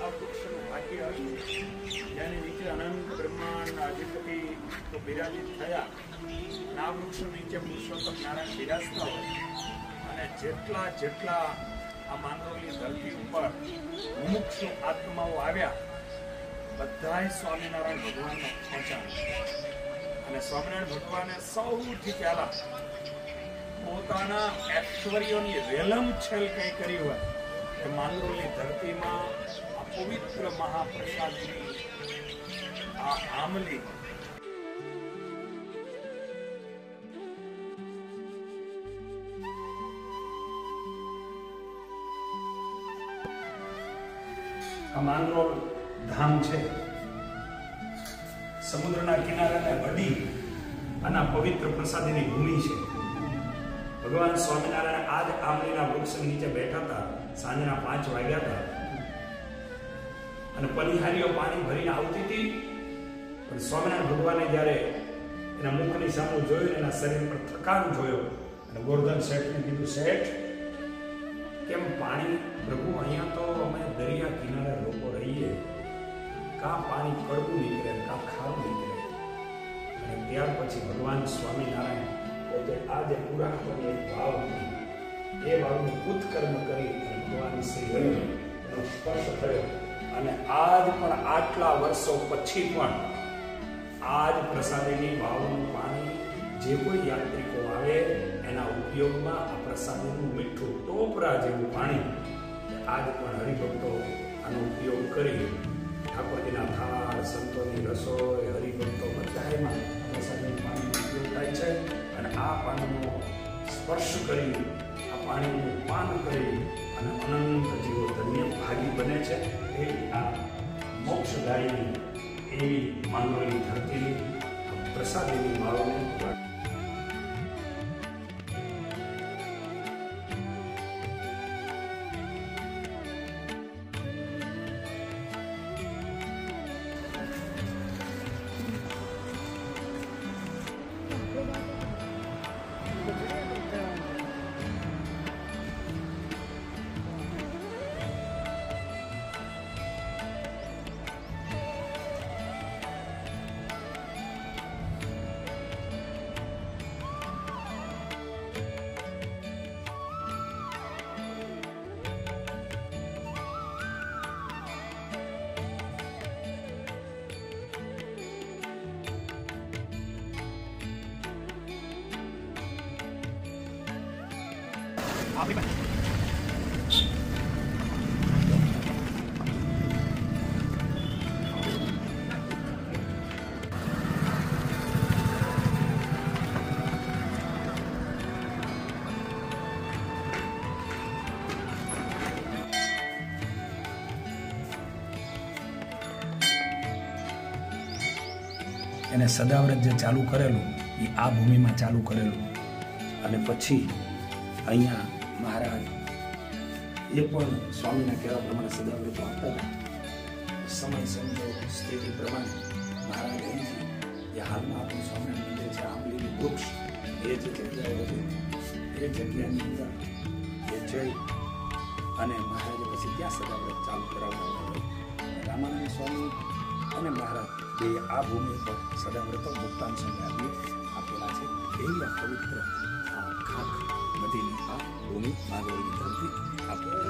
આ વૃક્ષનું ભાગ્ય હતું જેની નીચે અનંત બ્રહ્માંડ અધિપતિ તો બિરાજિત થયા અને આ વૃક્ષ નીચે પુરુષોત્તમ નારાયણ બિરાજતા હોય અને જેટલા આ માંગરોળની ધરતી ઉપર મુમુક્ષુ આત્માઓ આવ્યા બધાય સ્વામિનારાયણ ભગવાનનો પહોંચ્યા અને સ્વામિનારાયણ ભગવાને સૌથી પહેલા પોતાના ઐશ્વર્યોની રેલમછેલ કઈ કરી હોય કે માંગરોળની ધરતીમાં આ પવિત્ર મહાપ્રસાદની આ આમલી આ માંગરોળ ધામ છે સમુદ્રના કિનારાને વડી અને પવિત્ર પ્રસાદીની ભૂમિ છે. ભગવાન સ્વામિનારાયણ આજ આમલીના વૃક્ષ નીચે બેઠા હતા. સાંજના 5 વાગ્યા હતા અને પનિહારીઓ પાણી ભરીને આવતી હતી. પણ સ્વામિનારાયણ ભગવાને જ્યારે એના મુખની સામે જોયું, એના શરીર પર થકાન જોયો અને ગોરધન શેઠને કીધું, શેઠ કેમ પાણી? પ્રભુ, અહીંયા તો અમે દરિયા કિનારે લોકો રહીએ, કાં પાણી કડવું નીકળે કાં ખારું નીકળે. અને ત્યાર પછી ભગવાન સ્વામિનારાયણ પોતે આ જે પુરાણની એક ભાવ હતી એ ભાવનું ઉત્કર્મ કરી અને ભગવાન શ્રી હરિનો સ્પર્શ થયો અને આજ પણ આટલા વર્ષો પછી પણ આજ પ્રસાદીની ભાવનું પાણી જે કોઈ યાત્રિકો આવે એના ઉપયોગમાં આ પ્રસાદીનું મીઠું ટોપરા જેવું પાણી આજ પણ હરિભક્તો આનો ઉપયોગ કરી ઠાકોરજીના થાળ, સંતોની રસોઈ, હરિભક્તો બધામાં પ્રસાદીનું પાણીનો ઉપયોગ થાય છે. અને આ પાણીનો સ્પર્શ કરી, આ પાણીનું પાન કરી અને અનંત જીવો ધન્ય ભાગી બને છે. એ આ મોક્ષદાયી એવી માંગરોળની ધરતીની પ્રસાદીની ભાવને આપણી પાસે એને સદાવ્રત જે ચાલુ કરેલું એ આ ભૂમિમાં ચાલુ કરેલું અને પછી અહીંયા મહારાજ એ પણ સ્વામીના કહેવા પ્રમાણે સદાવ્રત આપતા હતા. સમય સંજોગ સ્થિતિ પ્રમાણે મહારાજ અહીંથી જે હાલમાં આપણું સ્વામિનારાયણ મંદિર છે, આંબલીનું વૃક્ષ, એ જે જગ્યાએ હતું એ જગ્યાની અંદર એ જઈ અને મહારાજે પછી ત્યાં સદાવ્રત ચાલુ કરાવડાવ્યું. રામાનંદ સ્વામી અને મહારાજ બે આ ભૂમિ પર સદાવ્રતો મુક્તાન સમય આપેલા છે. એવી આ પવિત્ર આ ખાખ નદીની આ ભૂમિ માંગરોળની ધરતી આપેલી